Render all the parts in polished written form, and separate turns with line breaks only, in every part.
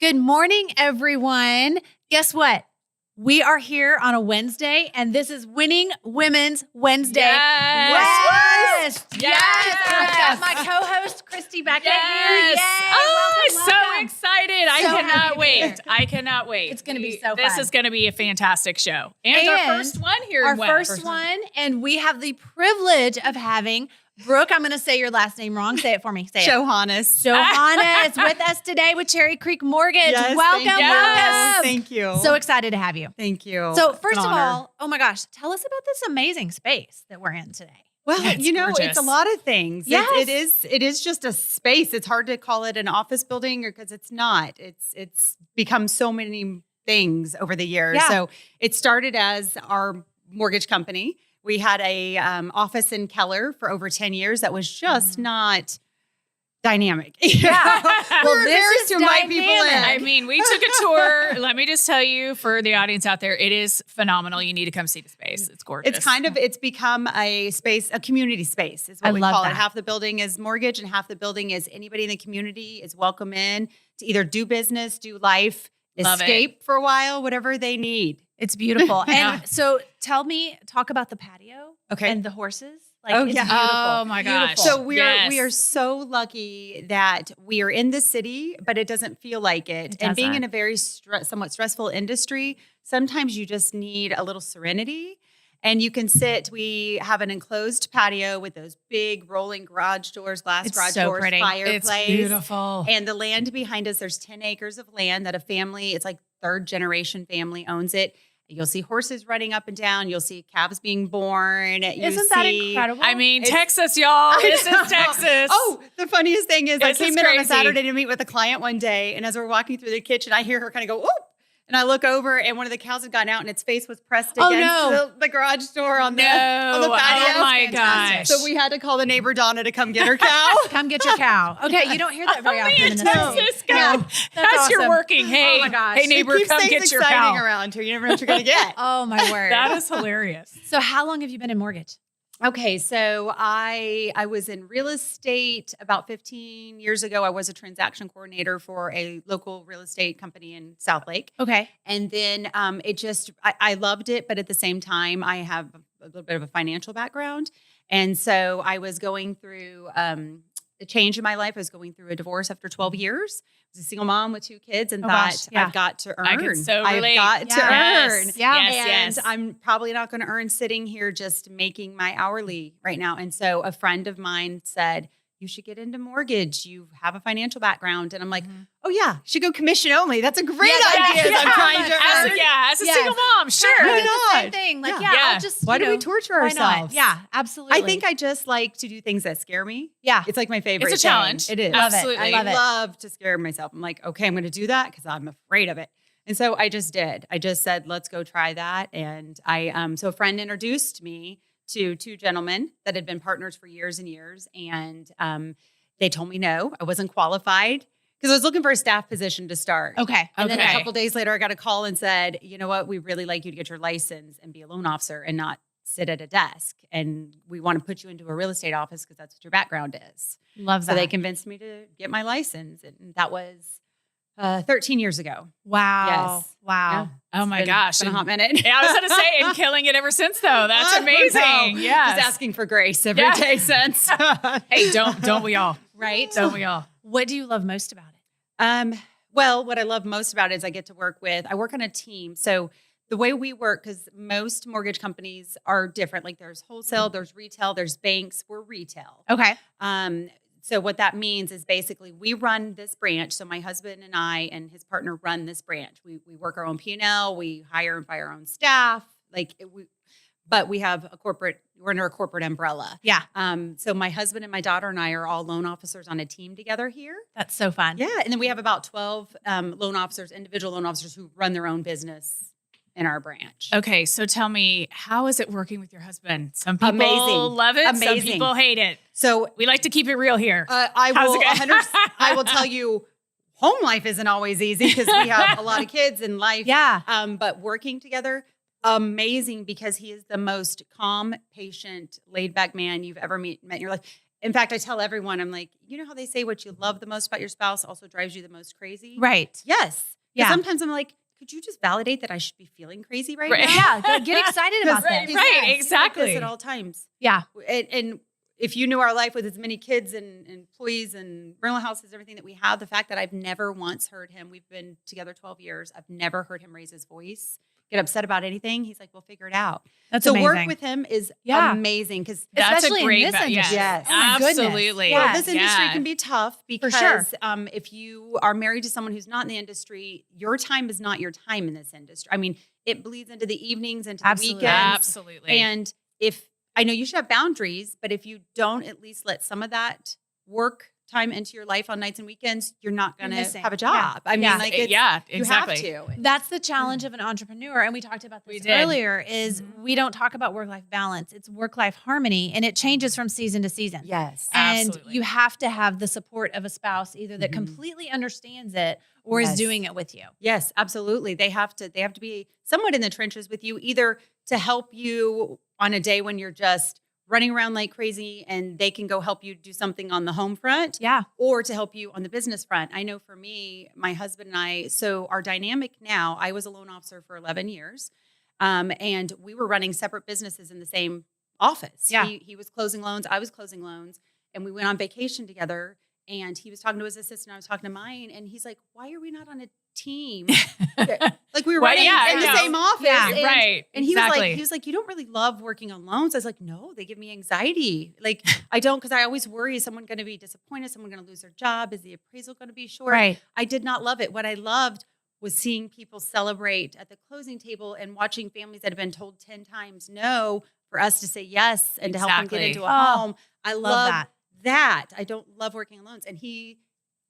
Good morning, everyone. Guess what? We are here on a Wednesday, and this is Winning Women's Wednesday.
Yes.
I've got my co-host, Christy Beckett here.
Yes.
Yay.
Oh, I'm
Welcome.
so excited. I
So
cannot
happy to be
wait.
here.
I cannot wait.
It's going to be so fun.
This is going to be a fantastic show. And our first one here
Our
in
first one, and we have the privilege of having Brooke. I'm going to say your last name wrong. Say it for me. Say it.
Johannes.
Johannes with us today with Cherry Creek Mortgage.
Yes,
welcome,
thank you.
welcome.
Thank you.
So excited to have you.
Thank you.
So
It's
first
an
of
honor.
all, oh my gosh, tell us about this amazing space that we're in today.
Well,
Yeah, it's
you know,
gorgeous.
it's a lot of things.
Yes.
It is just a space. It's hard to call it an office building because it's not. It's become so many things over the years.
Yeah.
So it started as our mortgage company. We had a office in Keller for over 10 years that was just not dynamic.
Yeah.
Well,
this
there's
is
to invite people in.
dynamic.
I mean, we took a tour. Let me just tell you, for the audience out there, it is phenomenal. You need to come see the space. It's gorgeous.
It's become a space, a community space is what
I
we
love
call
that.
it. Half the building is mortgage and half the building is anybody in the community is welcome in to either do business, do life,
Love it.
escape for a while, whatever they need.
It's beautiful.
Yeah.
And so talk about the patio
Okay.
and the horses. Like,
Oh,
it's
yeah.
beautiful.
Oh, my gosh.
Beautiful.
So we
Yes.
are so lucky that we are in the city, but it doesn't feel like it.
It
And being
doesn't.
in a very somewhat stressful industry, sometimes you just need a little serenity. And you can sit. We have an enclosed patio with those big rolling garage doors, glass
It's
garage
so
doors,
pretty.
fireplace.
It's beautiful.
And the land behind us, there's 10 acres of land that a family, it's like third generation family owns it. You'll see horses running up and down. You'll see calves being born.
Isn't that incredible?
I mean,
It's-
Texas, y'all. This
know.
is Texas.
Oh, the funniest thing is I
This is
came in on a
crazy.
Saturday to meet with a client one day. And as we're walking through the kitchen, I hear her kind of go, whoop. And I look over and one of the cows had gotten out and its face was pressed
Oh,
against
no.
the garage door on the
No.
patio.
Oh, my
Fantastic.
gosh.
So we had to call the neighbor Donna to come get her cow.
Come get your cow. Okay, you don't hear that very often in the
No.
city.
Texas, God.
No,
That's your
awesome.
working. Hey,
Oh my gosh.
hey, neighbor,
It keeps
come
things
get your
exciting
cow.
around here. You never know what you're going to get.
Oh my word.
That is hilarious.
So how long have you been in mortgage?
Okay, so I was in real estate about 15 years ago. I was a transaction coordinator for a local real estate company in South Lake.
Okay.
And then I loved it, but at the same time, I have a little bit of a financial background. And so I was going through a change in my life. I was going through a divorce after 12 years. I was a single mom with 2 kids and
Oh,
thought,
gosh, yeah.
I've got to earn.
I can so
I've
relate.
got to
Yes.
earn.
Yeah.
Yes,
And
yes.
I'm probably not going to earn sitting here just making my hourly right now. And so a friend of mine said, you should get into mortgage. You have a financial background. And I'm like, oh yeah, should go commission only. That's a great
Yeah,
idea.
yeah,
I'm trying to
As
earn.
as a
Yes.
single mom, sure.
I
Why
did the same
not?
thing. Like,
Yeah.
I'll
Yeah.
just,
Why
you
do we
know,
torture
why not?
ourselves?
Yeah, absolutely.
I think I just like to do things that scare me.
yeah.
It's like my favorite.
It's a challenge.
Thing. It is.
Love it.
Absolutely.
I love it.
love to scare myself. I'm like, okay, I'm going to do that because I'm afraid of it. And so I just did. I just said, let's go try that. And so a friend introduced me to 2 gentlemen that had been partners for years and years. And they told me no, I wasn't qualified because I was looking for a staff position to start.
Okay.
And then a
Okay.
couple days later, I got a call and said, you know what? We really like you to get your license and be a loan officer and not sit at a desk. And we want to put you into a real estate office because that's what your background is.
Love
So
that.
they convinced me to get my license. And that was 13 years ago.
Wow.
Yes.
Wow.
Oh my
It's
gosh.
been a
And-
hot minute.
yeah, I was going to say, and killing it ever since, though. That's amazing. Yeah.
Just asking for grace every
Yeah.
day since.
Hey, don't we all?
Right?
Don't we all?
What do you love most about it?
Well, what I love most about it is I get to I work on a team. So the way we work, because most mortgage companies are different. Like there's wholesale, there's retail, there's banks. We're retail.
Okay.
So what that means is basically we run this branch. So my husband and I and his partner run this branch. We work our own P&L. We hire and fire our own staff. But we have we're under a corporate umbrella.
Yeah.
So my husband and my daughter and I are all loan officers on a team together here.
That's so fun.
Yeah. And then we have about 12 loan officers, individual loan officers who run their own business in our branch.
Okay, so tell me, how is it working with your husband? Some people
Amazing.
love it. Some
Amazing.
people hate it.
So
We like to keep it real here.
I
How's
will
it going?
I will tell you, home life isn't always easy because we have a lot of kids in life.
Yeah.
But working together, amazing because he is the most calm, patient, laid back man you've ever met in your life. in fact, I tell everyone, I'm like, you know how they say what you love the most about your spouse also drives you the most crazy?
Right.
Yes.
Yeah.
Sometimes I'm like, could you just validate that I should be feeling crazy right
Right.
now?
Yeah. Get excited about
Right,
this.
right,
He's
exactly.
like this at all times.
Yeah.
And if you knew our life with as many kids and employees and rental houses, everything that we have, the fact that I've never once heard him, we've been together 12 years, I've never heard him raise his voice, get upset about anything. He's like, we'll figure it out.
That's
so
amazing.
work with him is amazing because
That's
Especially
a great
in this industry.
Yes.
Oh my goodness.
Absolutely.
Yeah.
well, this industry can be tough because
sure.
If you are married to someone who's not in the industry, your time is not your time in this industry. I mean, it bleeds into the evenings, into
Absolutely.
the weekends.
Absolutely.
And if I know you should have boundaries, but if you don't at least let some of that work time into your life on nights and weekends, you're not going to
missing.
have a job. I mean,
Yeah.
like, it's,
exactly.
you have to.
That's the challenge of an entrepreneur. And we talked about
We
this
did.
earlier is we don't talk about work-life balance. It's work-life harmony and it changes from season to season.
Yes.
And
Absolutely.
you have to have the support of a spouse either that
Mhm.
completely understands it or is
Yes.
doing it with you.
Yes, absolutely. They have to be somewhat in the trenches with you, either to help you on a day when you're just running around like crazy and they can go help you do something on the home front,
Yeah.
or to help you on the business front. I know for me, my husband and I, so our dynamic now, I was a loan officer for 11 years, and we were running separate businesses in the same office.
Yeah.
He was closing loans, I was closing loans, and we went on vacation together. And he was talking to his assistant, I was talking to mine, and he's like, "Why are we not on a team?" Like we were
Well,
running
yeah,
in
I
the
know.
same office,
Yeah,
and,
right.
And he
exactly.
was like, "You don't really love working on loans." I was like, "No, they give me anxiety. Like I don't, because I always worry: is someone going to be disappointed? Someone going to lose their job? Is the appraisal going to be short?"
Right.
I did not love it. What I loved was seeing people celebrate at the closing table and watching families that have been told 10 times no for us to say yes and to help them get
Exactly.
into a
Oh,
home. I
love
love
that.
that. I don't love working on loans, and he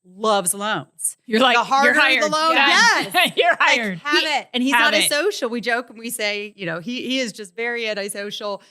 loves loans.
You're like,
the harder
you're hired.
the loan,
Done.
yes.
You're hired.
Have it. And he's
Have
not
it.
asocial. We joke and we say, he is just very antisocial.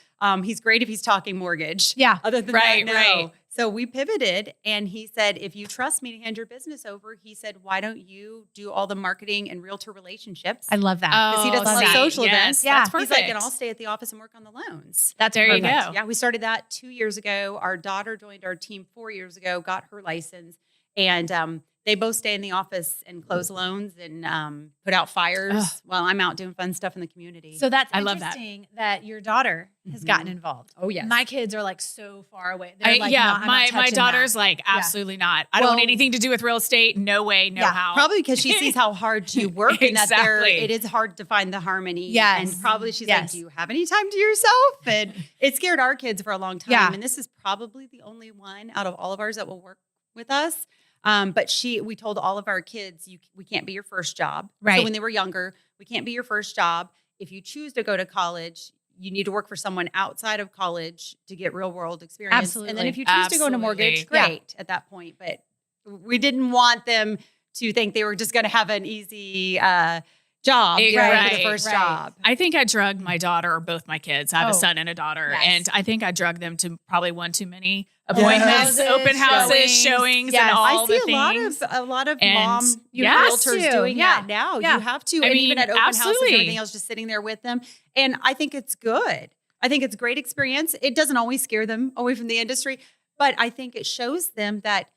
He's great if he's talking mortgage.
Yeah.
Other than
Right,
that, no.
right.
So we pivoted and he said, if you trust me to hand your business over, he said, why don't you do all the marketing and realtor relationships?
I love that.
Because he doesn't
love
like
that.
social
yes,
events.
Yeah.
That's perfect.
He's like, and I'll stay at the office and work on the loans.
That's
There you
perfect.
go.
Yeah, we started that 2 years ago. Our daughter joined our team 4 years ago, got her license, and they both stay in the office and close loans and put out fires
Ugh.
while I'm out doing fun stuff in the community.
So that's
I love that.
interesting that your daughter has
Mhm.
gotten involved.
oh yes,
My kids are like so far away. They're like,
yeah,
no, I'm not
my
touching
daughter's
that.
like, absolutely not. I don't want
Well-
anything to do with real estate. No way, no
Yeah,
how.
probably because she sees how hard you work and that
Exactly.
it is hard to find the harmony.
Yes.
And probably she's
Yes.
like, do you have any time to yourself? And it scared our kids for a long time.
Yeah.
And this is probably the only one out of all of ours that will work with us. But we told all of our kids, we can't be your first job.
Right.
So when they were younger, we can't be your first job. If you choose to go to college, you need to work for someone outside of college to get real world experience. And then
Absolutely.
if you choose to go into mortgage,
Absolutely.
great at that point. But we didn't want them to think they were just going to have an easy job for the
Right,
first
right.
job.
I think I drugged my daughter, or both my kids. I have
Oh,
a son and a daughter.
yes.
And I think I drugged them to probably one too many appointments,
Yes.
open houses,
Showings.
showings,
Yes.
and all
I see
the
a lot
things.
of
And
mom
you
realtors
have to.
doing
Yeah.
that now.
Yeah.
You have to,
I
and
mean,
even at open houses and
absolutely.
everything else, just sitting there with them. And I think it's good. I think it's a great experience. It doesn't always scare them away from the industry, but I think it shows them that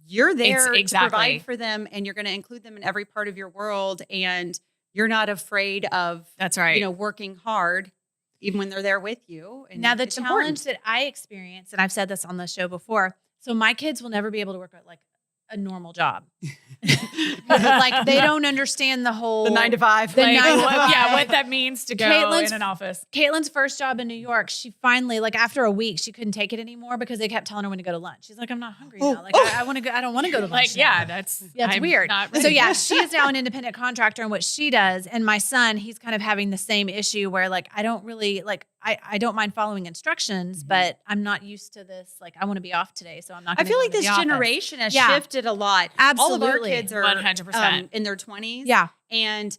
you're there
Exactly.
to provide for them, and you're going to include them in every part of your world, and you're not afraid of
That's right.
working hard, even when they're there with you. And
Now, the
it's
challenge
important.
that I experienced, and I've said this on the show before, so my kids will never be able to work at like a normal job. Like they don't understand the whole
the 9 to 5.
The
Like,
9 to 5.
what that means to go
Caitlin's-
in an office.
Caitlin's first job in New York, she finally, like after a week, she couldn't take it anymore because they kept telling her when to go to lunch. She's like, I'm not hungry now. Like I want to go. I don't want to go to lunch.
Like,
now.
yeah, that's
Yeah, it's
I'm
weird.
not
So
ready.
yeah, she is now an independent contractor in what she does. And my son, he's kind of having the same issue where like, I don't really like, I don't mind following instructions, but I'm not used to this. Like I want to be off today. So I'm not
I
gonna
feel
go
like
into
this
the office.
generation has
Yeah.
shifted a lot. All of our
Absolutely.
kids are
100%.
in their 20s.
Yeah.
And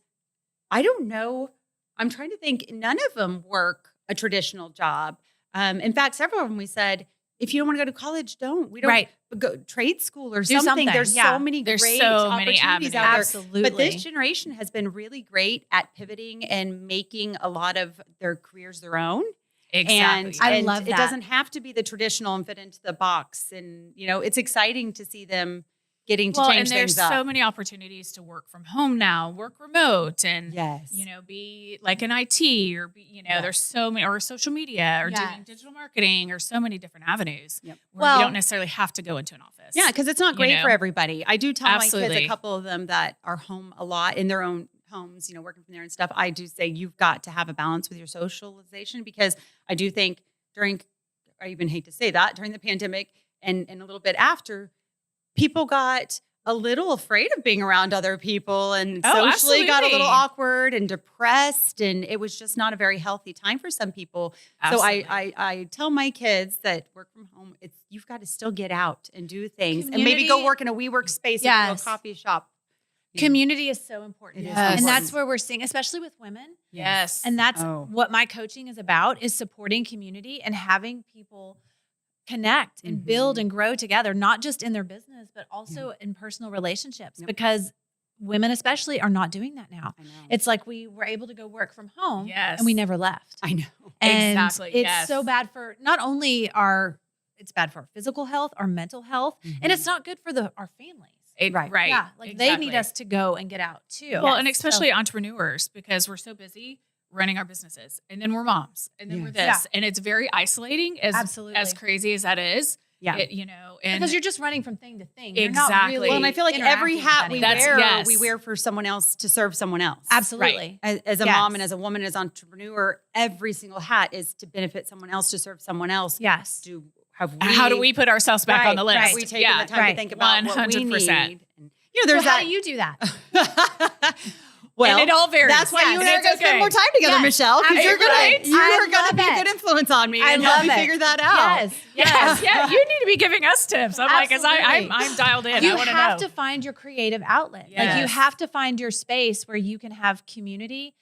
I don't know. I'm trying to think. None of them work a traditional job. In fact, several of them we said, if you don't want to go to college, don't. We don't
Right.
go trade school or
Do
something.
something.
There's
Yeah.
so many
There's
great
so many
opportunities
avenues.
out there.
Absolutely.
But this generation has been really great at pivoting and making a lot of their careers their own.
Exactly.
I
And
love
it
that.
doesn't have to be the traditional and fit into the box. And, it's exciting to see them getting to
Well,
change
and there's
things up.
so many opportunities to work from home now, work remote, and
Yes.
be like in IT or be, there's so many, or social media or doing
Yes.
digital marketing or so many different avenues
Yep.
where
Well-
you don't necessarily have to go into an office.
Yeah, because it's not
You
great
know?
for everybody. I do tell my kids,
Absolutely.
a couple of them that are home a lot in their own homes, working from there and stuff. I do say you've got to have a balance with your socialization, because I do think I even hate to say that, during the pandemic and a little bit after, people got a little afraid of being around other people and
Oh,
socially got a little
absolutely.
awkward and depressed. And it was just not a very healthy time for some people.
Absolutely.
So I tell my kids that work from home, you've got to still get out and do things and maybe go
Community-
work in a WeWork space or
Yes.
a coffee shop.
Community is so important.
It is
Yes.
And
important.
that's where we're seeing, especially with women.
Yes.
And that's
Oh.
what my coaching is about, is supporting community and having people connect and build and grow together, not just in their business, but also in personal relationships,
Yep.
because women especially are not doing that now.
I know.
It's like we were able to go work from home
Yes.
and we never left.
I know.
And
Exactly,
it's
yes.
so bad for not only it's bad for our physical health, our mental health, and it's not good for our families.
Right.
Yeah, like they need us to go and get out too.
Well, and especially entrepreneurs, because we're so busy running our businesses, and then we're moms, and then we're
Yes.
this, and it's very isolating.
Absolutely.
As crazy as that is.
Yeah.
And
because you're just running from thing to thing. You're not
Exactly.
really
Well, and I feel like every
interacting with
hat we
anyone.
That's-
wear,
yes.
we wear for someone else to serve someone else.
Absolutely.
As a
Yes.
mom and as a woman, as an entrepreneur, every single hat is to benefit someone else, to serve someone else.
Yes.
how do we put ourselves back on the list?
right.
Have we taken the time
right.
to think about what we
100%.
need? And, there's
So how
that.
do you do that?
Well,
And it all varies.
that's why you and I are
It's
going to spend
okay.
more time together,
Yes.
Michelle, because you're
Right?
going to
I
you're going
love
to be a
it.
good influence on me
I
and help
love
me
it.
figure that out.
Yes.
Yes, yeah. You need to be giving us tips. I'm like, because
Absolutely.
I'm dialed in.
You
I want to
have
know.
to find your creative outlet. Like you
Yes.
have to find your space where you can have community,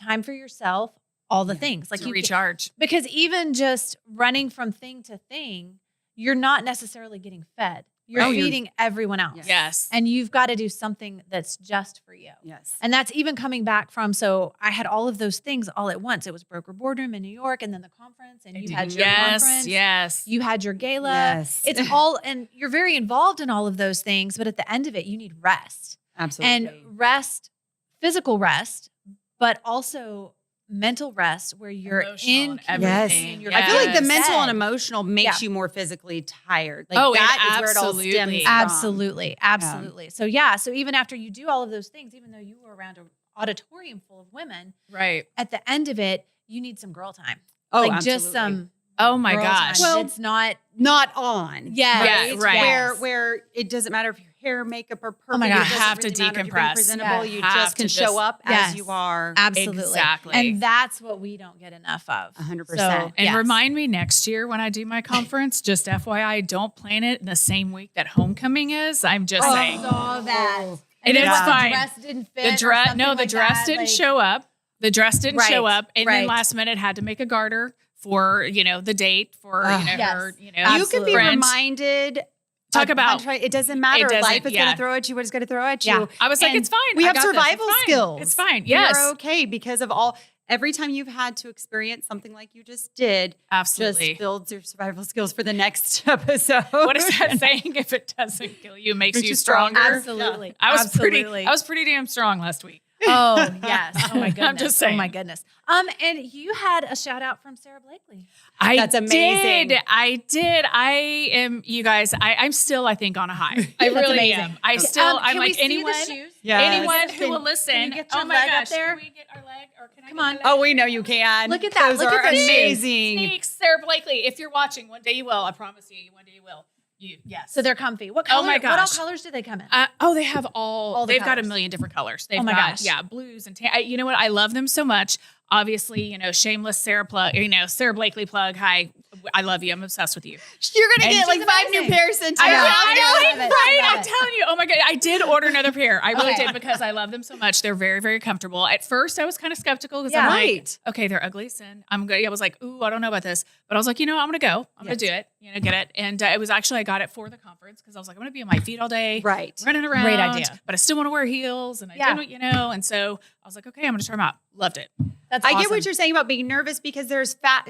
time for yourself, all the things. Like
to
you
recharge.
because even just running from thing to thing, you're not necessarily getting fed. You're
Oh, you're-
feeding everyone else.
Yes.
And you've got to do something that's just for you.
Yes.
And that's even coming back from, so I had all of those things all at once. It was Broker Boardroom in New York, and then the conference, and you had your conference.
Yes.
You had your gala.
Yes.
It's all, and you're very involved in all of those things, but at the end of it, you need rest.
Absolutely.
And rest, physical rest, but also mental rest where you're
Emotional
in
and
community
everything.
and you're
I feel like the
Yes.
mental and
fed.
emotional makes
Yeah.
you more physically tired. Like
Oh, it
that is where it all
absolutely-
stems from.
Absolutely. So yeah, so even after you do all of those things, even though you were around an auditorium full of women,
Right.
at the end of it, you need some girl time.
Oh,
like
absolutely.
just some
Oh my
girl
gosh.
time.
Well,
It's not
Not on.
yes,
Yeah, right.
yes.
Where it doesn't matter if your hair, makeup are perfect.
Oh my
It
gosh.
doesn't
Have to
really matter if you're being
decompress.
presentable.
Yeah.
You
Have
just
to
can show up
Yes.
as you are.
Absolutely.
Exactly.
And that's what we don't get enough of.
100%.
And
yes.
remind me next year when I do my conference, just FYI, don't plan it in the same week that homecoming is. I'm just saying.
saw that.
And
then
it's
what,
fine.
The dress didn't fit.
The
or
dress,
something
no, the
like
dress
that?
didn't
Like,
show up. The dress didn't show
Right,
up. And
right.
then last minute had to make a garter for, the date for,
Yes.
her,
You can be
friend.
reminded.
Talk about-
it doesn't matter.
It doesn't-
Life is going
yeah.
to throw at you what it's going to throw at
Yeah.
you.
I was like,
And
it's fine.
We
I
have
got this. It's
survival
fine.
skills.
It's fine. Yes.
You're okay because of every time you've had to experience something like you just did,
Absolutely.
just builds your survival skills for the next episode.
What is that saying? If it doesn't kill you, makes you stronger.
Absolutely.
I was
Absolutely.
pretty damn strong last week.
Oh yes. Oh my goodness.
I'm just saying.
Oh my goodness. And you had a shout out from Sarah Blakely.
That's amazing.
I did. I am, you guys, I'm still, I think, on a high. I
That's
really
amazing.
am. I'm
Can we
like,
see
anyone,
the shoes?
Yes.
anyone who will listen.
Can you get your
oh my
leg up
gosh,
there?
Can we get our leg? Or can I
Come
get
on.
my leg?
Oh, we know you can.
Look at that.
Those
Look
are
at those shoes.
amazing.
Sneaks, Sarah Blakely. If you're watching, one day you will. I promise you, one day you will. Yes.
So they're comfy. What
Oh
color?
my
What all
gosh.
colors do they come in?
They have all
the
they've got a
colors.
million different colors. They've
Oh my
got,
gosh.
yeah, blues and tan. You know what? I love them so much. Obviously, shameless Sarah plug, Sarah Blakely plug. Hi, I love you. I'm obsessed with you.
You're going to
And
get like
she's
5 new
amazing.
pairs sent to
I
you.
know.
I
I
know,
love it.
right?
I love
I'm
it.
telling you. Oh my God. I did order another pair. I really
Okay.
did because I love them so much. They're very, very comfortable. At first, I was kind of skeptical because
Yeah.
I'm
Right.
like, okay, they're ugly. Sin. I'm good. I was like, ooh, I don't know about this. But I was like, I'm going to go. I'm going to do it. Get it. And it was actually, I got it for the conference because I was like, I'm going to be on my feet all day.
Right.
Running around.
Great idea.
But I still want to wear heels. And I
Yeah.
didn't, and so I was like, okay, I'm going to try them out. Loved it.
That's
I get
awesome.
what you're saying about being nervous because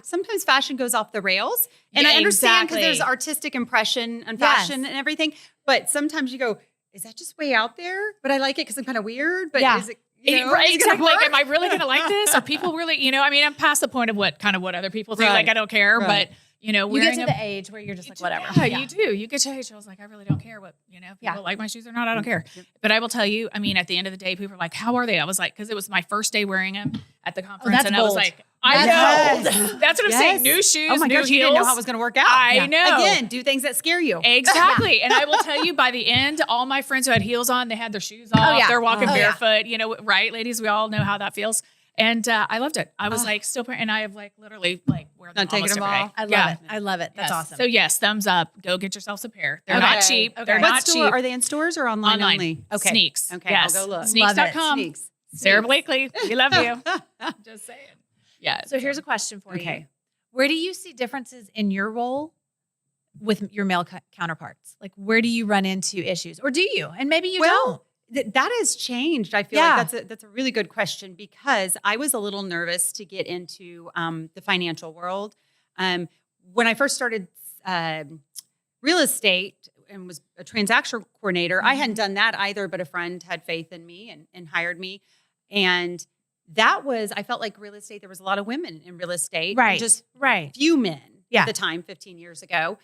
sometimes fashion goes off the rails. And
Yeah,
I understand because
exactly.
there's artistic impression and
Yes.
fashion and everything. But sometimes you go, is that just way out there? But I like it because I'm kind of weird. But
Yeah.
is it,
Right,
is it gonna
exactly. Like,
work?
am I really going to like this? Are people really, I mean, I'm past the point of what other people think.
Right.
Like, I don't care,
Right.
but
You get
wearing
to
a-
the age where you're just like, whatever.
Yeah, you do. You get to age. I was like, I really don't care what, if people like my shoes or not, I don't care.
Yep.
But I will tell you, I mean, at the end of the day, people are like, how are they? I was like, because it was my first day wearing them at the conference.
that's
and I was
bold.
like, I
That's
know.
bold.
That's what I'm
Yes.
saying. New shoes,
Oh my
new
gosh,
heels.
you didn't know how it was going to work out.
I know.
Again, do things that scare you.
Exactly. And I will tell you, by the end, all my friends who had heels on, they had their shoes off.
yeah.
They're walking
Oh, yeah.
barefoot, right, ladies? We all know how that feels. And I loved it. I was like, still, and I have like literally like wear them
Not taking
almost
them
every day.
off?
I love
Yeah.
it. I love it. That's
Yes.
awesome.
So yes, thumbs up. Go get yourselves a pair. They're
Okay.
not cheap.
Okay.
They're
What
not
store?
cheap.
Are they in stores or online only? Okay.
Sneaks.
Okay,
Yes.
I'll go look.
Sneaks.com.
Sneaks.
Sarah Blakely, we love you. Just saying. Yeah.
So here's a question for you.
Okay.
Where do you see differences in your role with your male counterparts? Like, where do you run into issues, or do you? And maybe you don't.
That has changed. I feel
Yeah.
like that's a really good question because I was a little nervous to get into the financial world. When I first started real estate and was a transaction coordinator, I hadn't done that either, but a friend had faith in me and hired me. And that was, I felt like real estate, there was a lot of women in real estate. and
Right.
Just
Right.
few men
Yeah.
at the time, 15 years ago.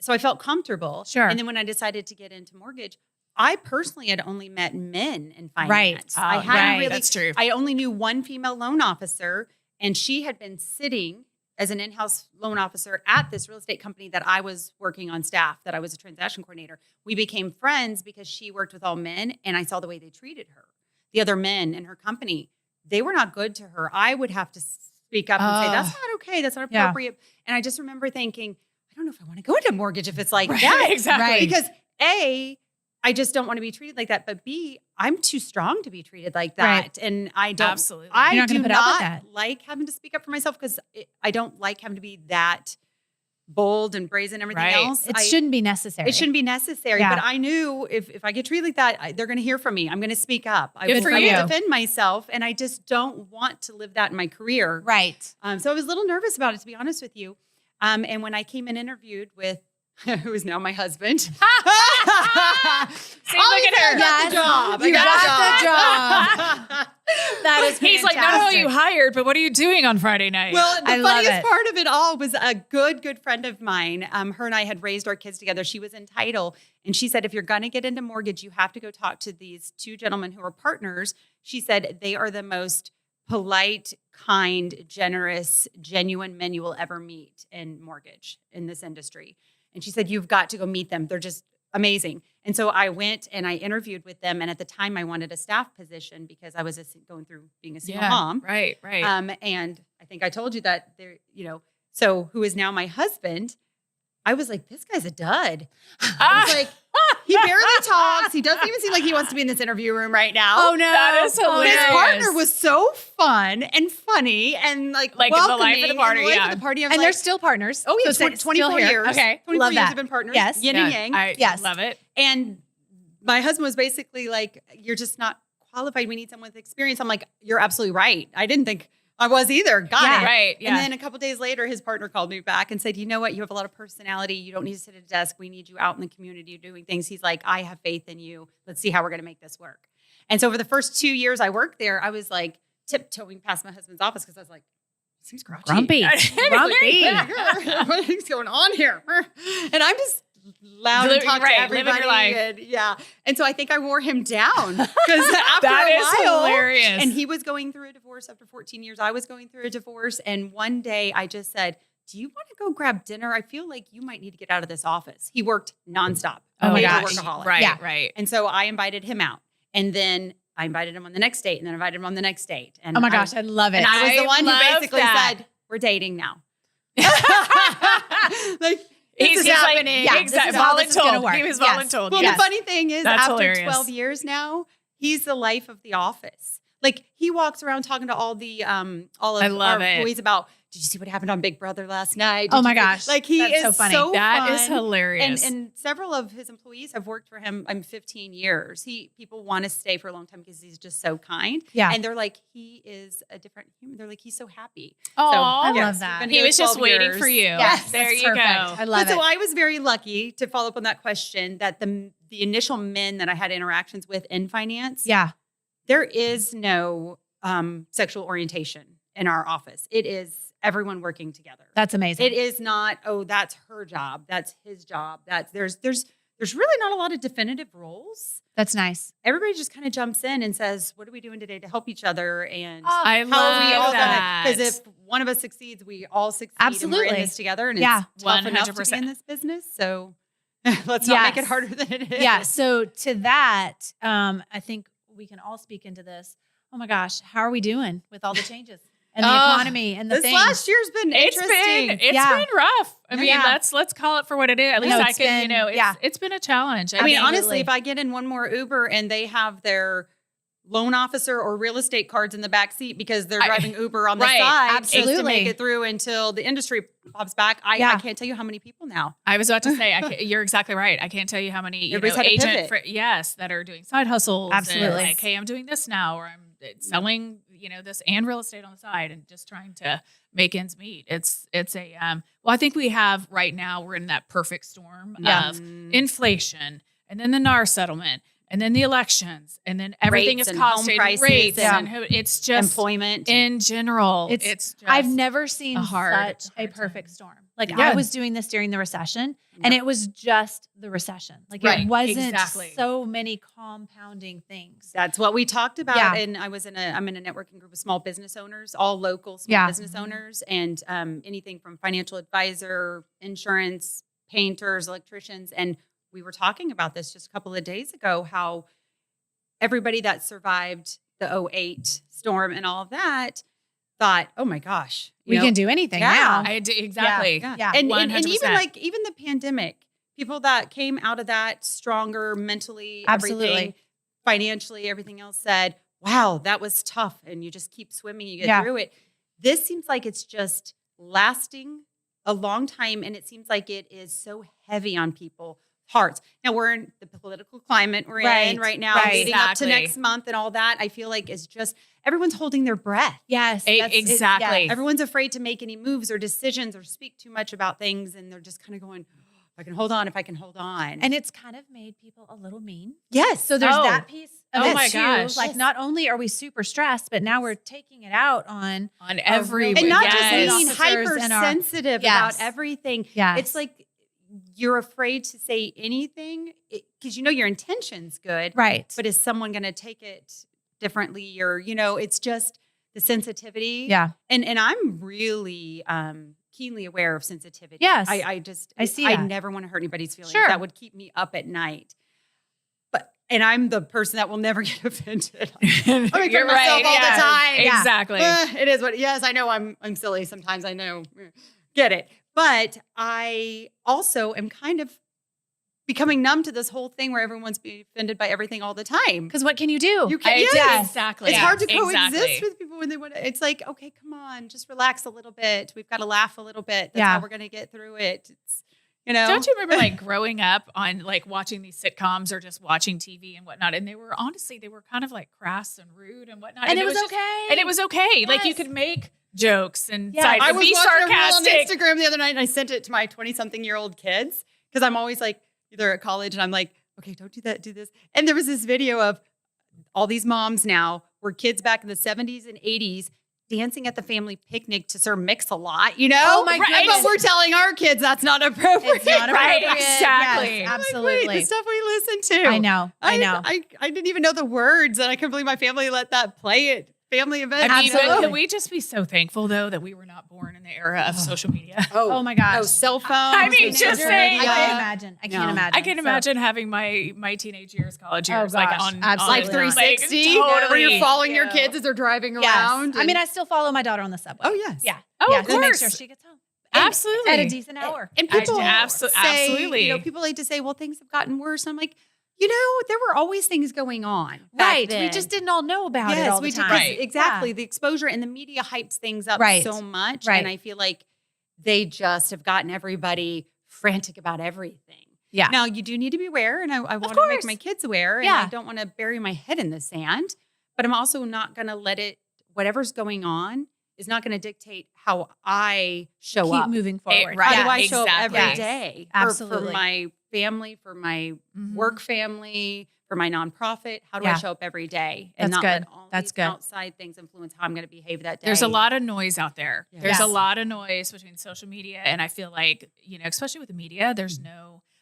So I felt comfortable.
Sure.
And then when I decided to get into mortgage, I personally had only met men in finance.
Right.
I
Oh,
hadn't
right.
really.
That's true.
I only knew one female loan officer, and she had been sitting as an in-house loan officer at this real estate company that I was working on staff, that I was a transaction coordinator. We became friends because she worked with all men, and I saw the way they treated her. The other men in her company, they were not good to her. I would have to speak up and say, that's not okay. That's not
Yeah.
appropriate. And I just remember thinking, I don't know if I want to go into mortgage if it's like
Right,
that.
exactly.
Right.
Because A, I just don't want to be treated like that. But B, I'm too strong to be treated like that.
Right.
And I don't.
Absolutely.
I
You're not
do
gonna put up with
not
that.
like having to speak up for myself because I don't like having to be that bold and brazen and everything
Right.
else.
It shouldn't be necessary.
It shouldn't be necessary.
Yeah.
But I knew if I get treated like that, they're going to hear from me. I'm going to speak up. I
Good
will
for
I will
you.
defend myself. And I just don't want to live that in my career.
Right.
So I was a little nervous about it, to be honest with you. And when I came and interviewed with who is now my husband. See,
look at her.
I got the job.
You
I
got the job. That is
He's like, not only you hired, but what are you doing on Friday night?
Well, the
I love
funniest
it.
part of it all was a good friend of mine. Her and I had raised our kids together. She was in title, and she said, if you're going to get into mortgage, you have to go talk to these two gentlemen who are partners. She said they are the most polite, kind, generous, genuine men you will ever meet in mortgage in this industry. And she said, you've got to go meet them. They're just amazing. And so I went and I interviewed with them. And at the time I wanted a staff position because I was going through being a single mom.
Right.
And I think I told you that so who is now my husband, I was like, this guy's a dud. I was like, he barely talks. He doesn't even seem like he wants to be in this interview room right now.
Oh, no.
That is hilarious.
His partner was so fun and funny and like
the
welcoming
life of the party,
and the life
yeah.
of the party. I was
And
like,
they're still partners.
oh, yeah,
So
24
still here.
years.
Okay.
24
Love
years
that.
have been partners.
Yes.
Yin and yang.
Yes.
Love it.
And my husband was basically like, you're just not qualified. We need someone with experience. I'm like, you're absolutely right. I didn't think I was either. Got
Yeah.
it.
Right. Yeah.
And then a couple days later, his partner called me back and said, you know what? You have a lot of personality. You don't need to sit at a desk. We need you out in the community doing things. He's like, I have faith in you. Let's see how we're going to make this work. And so for the first 2 years I worked there, I was like tiptoeing past my husband's office because I was like, seems grouchy.
Grumpy. Grumpy.
What is going on here? And I'm just loud and
Living-
talk
right,
to
living
everybody.
your life.
And, yeah. And so I think I wore him down because after
That
a
is
while,
hilarious.
and he was going through a divorce after 14 years. I was going through a divorce. And one day I just said, do you want to go grab dinner? I feel like you might need to get out of this office. He worked nonstop.
Oh my
Major
gosh.
workaholic.
Right.
Yeah.
Right.
And so I invited him out. And then I invited him on the next date and then invited him on the next date. And
Oh my gosh, I love it.
and I was the
I
one who
love
basically
that.
said, we're dating now. Like,
He's
is
like,
happening.
Yeah,
exactly.
this is how this is gonna
Voluntold.
work.
He was
Yes.
voluntold.
Well,
Yes.
the funny thing is,
That's
after
hilarious.
12 years now, he's the life of the office. Like he walks around talking to all of
I
our
love it.
employees about, did you see what happened on Big Brother last night?
Oh my gosh.
Like he
That's
is
so funny.
That is
fun.
hilarious.
And several of his employees have worked for him 15 years. People want to stay for a long time because he's just so kind.
Yeah.
And they're like, he is a different human. They're like, he's so happy.
Oh,
I
yes,
love
we've
that.
been
he
here
was just
12
waiting
years.
for you.
Yes,
there
that's
you
perfect.
go.
I love it.
So I was very lucky to follow up on that question that the initial men that I had interactions with in finance,
Yeah.
there is no sexual orientation in our office. It is everyone working together.
That's amazing.
It is not, oh, that's her job. That's his job. There's really not a lot of definitive roles.
That's nice.
Everybody just kind of jumps in and says, what are we doing today to help each other? And
I
how are we all
love
gonna,
that.
because if one of us succeeds, we all succeed. And we're
Absolutely.
in this together. And
Yeah.
it's tough enough to be
100%.
in this business. So let's not make
Yes.
it harder than it is.
Yeah. So to that, I think we can all speak into this. Oh my gosh, how are we doing with all the changes and the economy and the
This
things?
last year's been interesting.
It's
Yeah.
been rough. I mean,
Yeah.
let's call it for what it is. At least
No,
I
it's
can,
been-
it's been a challenge.
I mean,
Absolutely.
honestly, if I get in one more Uber and they have their loan officer or real estate cards in the back seat because they're driving Uber on the
right,
side just to
absolutely.
make it through until the industry pops back, I
Yeah.
can't tell you how many people now.
I was about to say, you're exactly right. I can't tell you how many
Everybody's had to
agent,
pivot.
that are doing side hustles.
Absolutely.
And like, hey, I'm doing this now, or I'm selling, this and real estate on the side, and just trying to make ends meet. It's a well, I think we have right now. We're in that perfect storm
Yeah.
of inflation, and then the NAR settlement, and then the elections, and then everything
Rates
is
and home
costing
prices
rates,
and
and it's just
employment.
in general. It's just
I've never seen
a hard
such a perfect storm. Like
Yeah.
I was doing this during the recession, and it was just the recession. Like
Right,
it wasn't
exactly.
so many compounding things.
That's what we talked about.
Yeah.
And I'm in a networking group of small business owners, all local small
Yeah.
business owners, and anything from financial advisor, insurance, painters, electricians. And we were talking about this just a couple of days ago, how everybody that survived the 2008 storm and all of that thought, oh my gosh,
We can do anything now.
exactly.
Yeah.
And
100%.
even the pandemic, people that came out of that stronger mentally,
Absolutely.
everything, financially, everything else said, wow, that was tough. And you just keep swimming, you get
Yeah.
through it. This seems like it's just lasting a long time. And it seems like it is so heavy on people's hearts. Now we're in the political climate we're in right now,
right.
leading up to
Exactly.
next month and all that. I feel like it's just, everyone's holding their breath.
Yes.
Exactly.
yes.
Everyone's afraid to make any moves or decisions or speak too much about things. And they're just kind of going, if I can hold on.
And it's kind of made people a little mean.
yes.
So there's
Oh.
that piece of
Oh
it
my
too.
gosh.
Like not only are we super stressed, but now we're taking it out on
every
and not
yes.
just being
Officers and our-
hypersensitive
Yes.
about everything.
Yes.
It's like you're afraid to say anything because your intention's good.
right.
But is someone going to take it differently? Or, it's just the sensitivity.
yeah.
And I'm really keenly aware of sensitivity.
Yes.
I
see
I
that.
never want to hurt anybody's feelings.
Sure.
That would keep me up at night. And I'm the person that will never get offended. I make fun of
You're
myself
right.
all
Yeah.
the time.
Exactly.
It is what. Yes, I know I'm silly sometimes. I know. Get it. But I also am kind of becoming numb to this whole thing where everyone's being offended by everything all the time.
Because what can you do?
You can't. Yes.
Exactly.
It's hard to coexist
Exactly.
with people when they want to. It's like, okay, come on, just relax a little bit. We've got to laugh a little bit. That's
Yeah.
how we're going to get through it. It's,
Don't you remember like growing up on like watching these sitcoms or just watching TV and whatnot? And they were kind of like crass and rude and whatnot.
and it was
just-
okay.
And it was okay. Like you
Yes.
could make jokes and
Yeah.
side,
I was
be
watching a reel
sarcastic.
on Instagram the other night and I sent it to my 20-something-year-old kids because I'm always like, they're at college and I'm like, okay, don't do that, do this. And there was this video of all these moms now were kids back in the 70s and 80s dancing at the family picnic to Sir Mix-a-Lot,
Oh my
Right.
goodness.
But we're telling our kids that's not appropriate.
It's not
Right,
appropriate.
exactly.
Yes,
I'm like,
absolutely.
wait, the stuff we listen to.
I know. I know.
I didn't even know the words, and I couldn't believe my family let that play at family events.
I mean, but
Absolutely.
can we just be so thankful though that we were not born in the era of social media?
Oh my gosh.
Oh, cell phones.
I mean,
and
just
social
saying,
I
media.
can't imagine. I can't
No.
imagine.
I can
So-
imagine having my teenage years, college
Oh,
years, like
gosh,
on
absolutely
Like
not.
360,
totally.
where you're following your
Yeah.
kids as they're driving
Yes.
around.
I mean, I still follow my daughter on the subway.
oh yes,
Yeah.
Oh,
yeah,
of
to make
course.
sure she gets home.
Absolutely.
At a decent hour.
And
I-
people
absolutely.
say, people like to say, well, things have gotten worse. I'm like, There were always things going on. Back
Right.
then.
We just didn't all know about it all the
we did,
time.
'cause
Right.
exactly. The exposure and the media hypes things up
Right.
so much.
Right.
And I feel like they just have gotten everybody frantic about everything.
Yeah.
Now, you do need to be aware, and I want to make
course.
my kids aware, and
Yeah.
I don't want to bury my head in the sand, but I'm also not going to let whatever's going on is not going to dictate how I show
Keep
up.
moving forward.
right.
How do I
Yeah,
show up every
exactly.
day for
Absolutely.
my family, for my
Mhm.
work family, for my nonprofit? How do I
Yeah.
show up every day and
That's
not let
good.
all
That's
these
good.
outside things influence how I'm going to behave that day?
There's a lot of noise out there.
Yeah.
There's a
Yes.
lot of noise between social media, and I feel like, especially with the media,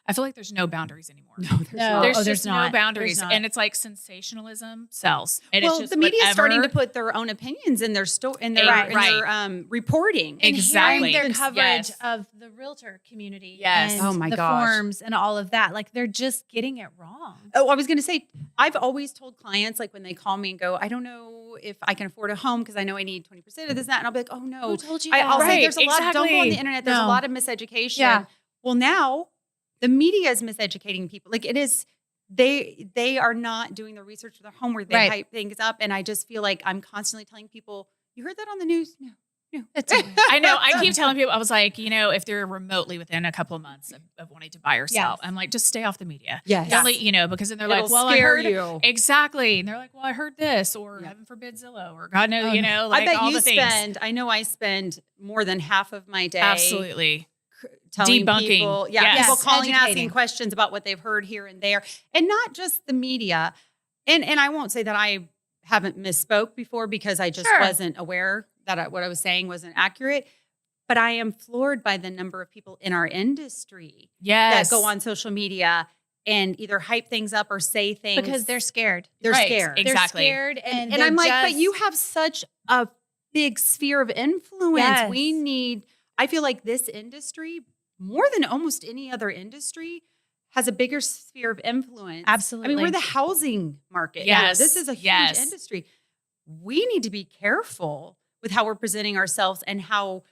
I feel like there's no boundaries anymore.
No, there's
No.
not.
There's
Oh,
just
there's
no
not.
boundaries.
There's not.
And it's like sensationalism sells. And
Well,
it's just
the media is starting to
whatever-
put their own opinions in their reporting.
And
Exactly.
hearing their coverage
Yes.
of the realtor community
Yes.
and
Oh my
the
gosh.
forms and all of that. Like they're just getting it wrong.
Oh, I was going to say, I've always told clients, like when they call me and go, I don't know if I can afford a home because I know I need 20% of this, that. And I'll be like, oh no.
Who told you
I'll
that?
say
Right,
there's a lot, don't go on
exactly.
the internet. There's a
No.
lot of miseducation.
Yeah.
Well, now the media is miseducating people. Like it is, they are not doing the research for their homework. They
Right.
hype things up. And I just feel like I'm constantly telling people, you heard that on the news? No.
It's
I know. I keep telling people, I was like, if they're remotely within a couple of months of wanting to buy or sell,
Yes.
I'm like, just stay off the media.
Yes.
Don't let- because then they're
It'll
like, well, I
scare
heard
you.
exactly. And they're like, well, I heard this, or
Yeah.
heaven forbid Zillow, or God knows,
Oh,
like
I bet
all
you
the things.
I spend more than half of my day
Absolutely.
telling
Debunking.
people,
Yes.
people calling and asking
Educating.
questions about what they've heard here and there, and not just the media. And I won't say that I haven't misspoke before because I just
Sure.
wasn't aware that what I was saying wasn't accurate. But I am floored by the number of people in our industry
Yes.
that go on social media and either hype things up or say things
because they're scared.
They're
Right.
scared.
Exactly.
They're scared and
I'm like,
just,
but you have such a big sphere of influence.
Yes.
I feel like this industry, more than almost any other industry, has a bigger sphere of influence.
Absolutely.
I mean, we're the housing market.
Yes.
This is a huge
Yes.
industry. We need to be careful with how we're presenting ourselves and how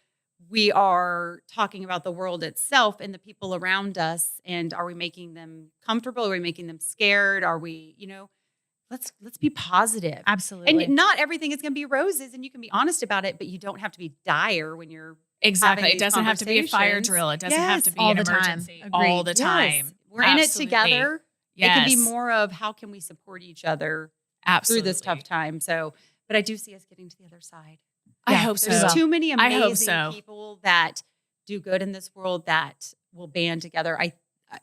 we are talking about the world itself and the people around us. And are we making them comfortable? Are we making them scared? Are we, let's be positive.
Absolutely.
And not everything is going to be roses, and you can be honest about it, but you don't have to be dire when you're
Exactly.
having
It doesn't have to be a fire
conversations.
drill. It doesn't have to be
all
an
the time.
emergency
Agreed.
all the
Yes.
time.
We're in it
Absolutely.
together.
Yes.
It can be more of how can we support each other
Absolutely.
through this tough time. So, but I do see us getting to the other side.
I
Yeah,
hope so.
There's too many
I hope
amazing
so.
people that do good in this world that will band together.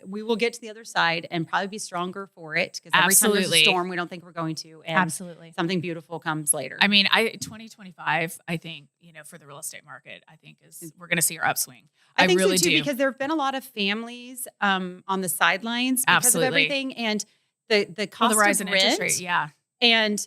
We will get to the other side and probably be stronger for it because every time there's a
Absolutely.
storm, we don't think we're going to, and
Absolutely.
something beautiful comes later.
I mean, 2025, I think, for the real estate market, I think we're going to see our upswing. I
think
really
so too,
do.
because there have been a lot of families on the sidelines because
Absolutely.
of everything and the
Well,
cost
the rise
of
in
rent.
interest rate. Yeah.
And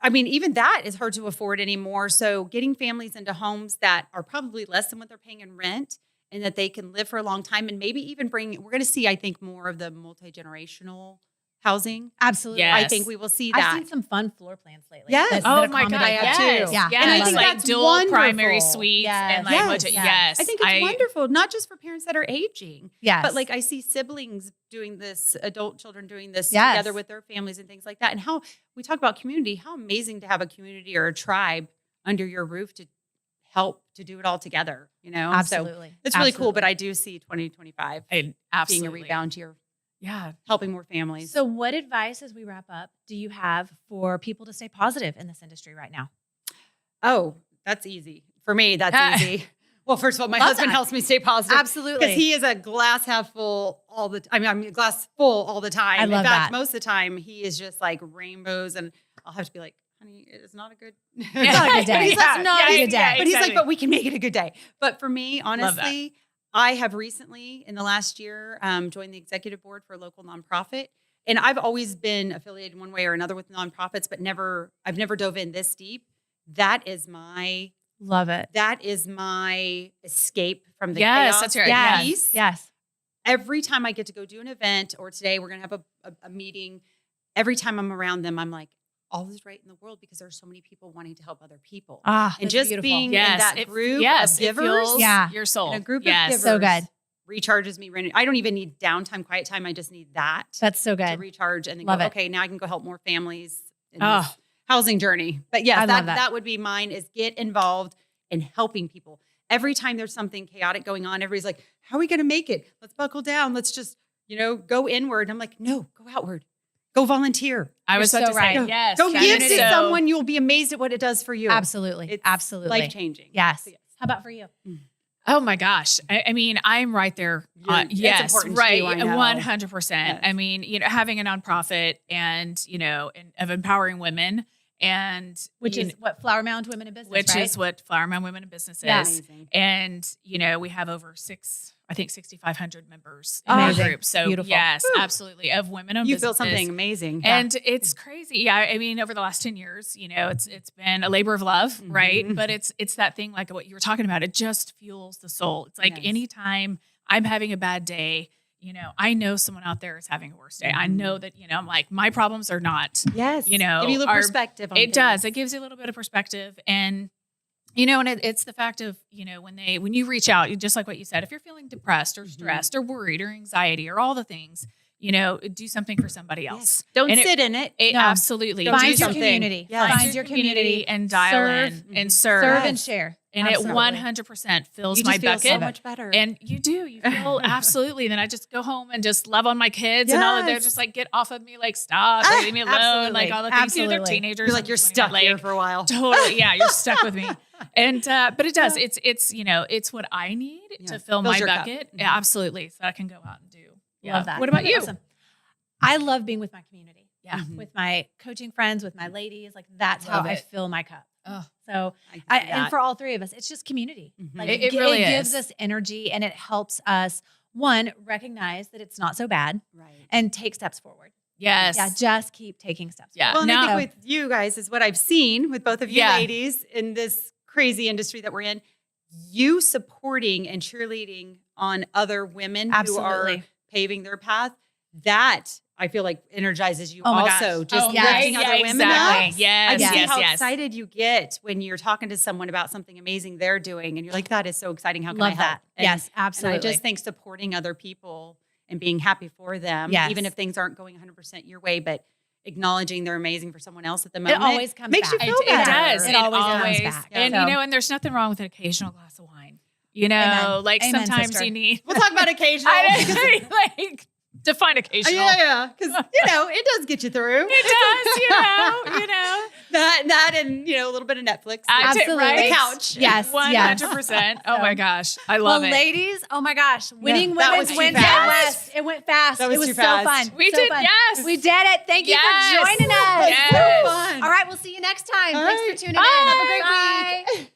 I mean, even that is hard to afford anymore. So getting families into homes that are probably less than what they're paying in rent and that they can live for a long time and maybe even we're going to see, I think, more of the multi-generational housing.
Absolutely.
Yes.
I think we will see that.
I've seen some fun floor plans lately.
Yes.
that
Oh my God.
accommodate
I have
that.
too.
Yeah.
Yes.
And I
love
think
it.
that's
dual
wonderful.
primary suites
Yes.
and like
Yes.
budget.
Yes.
Yes.
I think it's wonderful, not just for parents that are aging,
Yes.
but like I see siblings doing this, adult children doing this
Yes.
together with their families and things like that. And how we talk about community, how amazing to have a community or a tribe under your roof to help to do it all together, So
Absolutely.
it's really cool,
Absolutely.
but I do see 2025 being
Absolutely.
a rebound year,
Yeah.
helping more families.
So, what advice, as we wrap up, do you have for people to stay positive in this industry right now?
Oh, that's easy. For me, that's easy. Well, first of all, my
Love
husband
that.
helps me stay positive.
Absolutely.
Because he is a glass half full all the time. I mean, glass full all the time.
I
In
love
fact,
that.
most of the time he is just like rainbows, and I'll have to be like, honey, it is not a good
It's not a good day.
He's
It's not a good day.
But he's like, but we can make it a good day. But for me, honestly,
that.
I have recently, in the last year, joined the executive board for a local nonprofit. And I've always been affiliated one way or another with nonprofits, but I've never dove in this deep. That is my escape from the
Yes,
chaos.
that's right.
Yes.
Peace.
Yes.
Every time I get to go do an event, or today we're going to have a meeting, every time I'm around them, I'm like, all is right in the world because there's so many people wanting to help other people.
Ah,
And
that's
just
beautiful.
being
Yes.
in that group
yes.
of
It
givers.
fuels
Yeah.
your soul.
In a group of
yes.
givers.
So good.
recharges me. I don't even need downtime, quiet time. I just need that
That's so
to
good.
recharge and then
Love
go,
it.
okay, now I can go help more families in
Oh.
this housing journey. But yes,
I love that.
that would be mine, is get involved in helping people. Every time there's something chaotic going on, everybody's like, how are we going to make it? Let's buckle down. Let's just, go inward. I'm like, no, go outward. Go volunteer.
I was
You're
about
so
to say,
right.
yes.
Go give to
community.
someone. You'll be amazed at what it does for you.
Absolutely.
It's
Absolutely.
life-changing.
Yes.
So, yes.
How about for you?
Oh my gosh. I mean, I'm right there.
It's
Yes,
important to
right.
you, I know.
100%.
Yes.
I mean, having a nonprofit and, and of empowering women and
Which is what Flower Mound Women in Business,
which
right?
is what Flower Mound Women in Business
Yeah.
is.
Amazing.
And, we have over 6,500 members in
Amazing.
that group. So
Beautiful.
yes,
Woo.
absolutely. Of women-owned
You
businesses.
built something amazing.
And it's crazy. Yeah. I mean, over the last 10 years, it's been a labor of love, right?
Mhm.
But it's that thing like what you were talking about. It just fuels the soul. It's like
Yes.
anytime I'm having a bad day, I know someone out there is having a worse day. I know that, I'm like, my problems are not,
yes.
you
Give you a little
are-
perspective on
it does.
things.
It gives you a little bit of perspective. And, and it's the fact of, when you reach out, just like what you said, if you're feeling depressed or stressed or worried or anxiety or all the things, do something for somebody else.
Yes. Don't
And
sit in it.
It
No.
absolutely
Don't
do
Find your
something.
community.
Yes.
Find your community
and dial
serve,
in and serve.
Serve
Yes.
and share.
And
Absolutely.
it 100% fills
You
my
just feel
bucket.
so much better.
And you do. You feel absolutely. Then I just go home and just love on my kids and all of they're
Yes.
just like, get off of me, like stop, leave me alone,
Absolutely.
like all the things. They're
Absolutely.
teenagers.
You're like, you're stuck here for a while.
Totally. Yeah, you're stuck with me. And but it does. It's it's what I need
Yeah.
to fill
Fills
my
your cup.
bucket.
Mhm.
Yeah, absolutely. So I can go out and do. Yeah.
Love that.
What about you?
Awesome. I love being with my community.
Yeah.
Mhm.
With my coaching friends, with my ladies. Like that's
Love
how I
it.
fill my cup.
Oh,
So
I can see
and
that.
for all three of us, it's just community.
Mhm.
Like
It really
gives
is.
us energy and it helps us, one, recognize that it's not so bad
Right.
and take steps forward.
yes.
Yeah, just keep taking steps
Yeah.
forward.
Well, and I
No.
think with you guys is what I've seen with both of you
Yeah.
ladies in this crazy industry that we're in. You supporting and cheerleading on other women who
Absolutely.
are paving their path. That I feel like energizes you
Oh my
also.
gosh.
Just
Oh,
yes.
lifting other women
exactly.
up.
Yes.
I see
yes.
how
yes.
excited you get when you're talking to someone about something amazing they're doing, and you're like, "That is so exciting! How can I
Love
help?"
that.
And-
Yes,
and
absolutely.
I just think supporting other people and being happy for them,
Yes.
even if things aren't going 100% your way, but acknowledging they're amazing for someone else at the
it
moment.
always comes
makes
back.
you
It,
feel
it
better.
does.
It always comes back.
And
So-
and there's nothing wrong with an occasional glass of wine.
Amen.
Like
Amen,
sometimes
sister.
you need.
We'll talk about occasional.
I like define occasional.
yeah, because it does get you through.
It does, you know.
That and a little bit of Netflix.
Absolutely.
Right?
The couch.
Yes,
100%. Oh my gosh, I love
well,
it.
ladies, oh my gosh, winning
that
women's
was too
Wednesday
fast.
West. It went fast.
That was
it was
too
so
fast.
fun.
We
So
did,
fun.
yes.
We did it. Thank you
Yes.
for joining us.
Yes.
So fun.
All right, we'll see you next time.
All
Thanks
right.
for tuning in. Have a great
Bye.
week.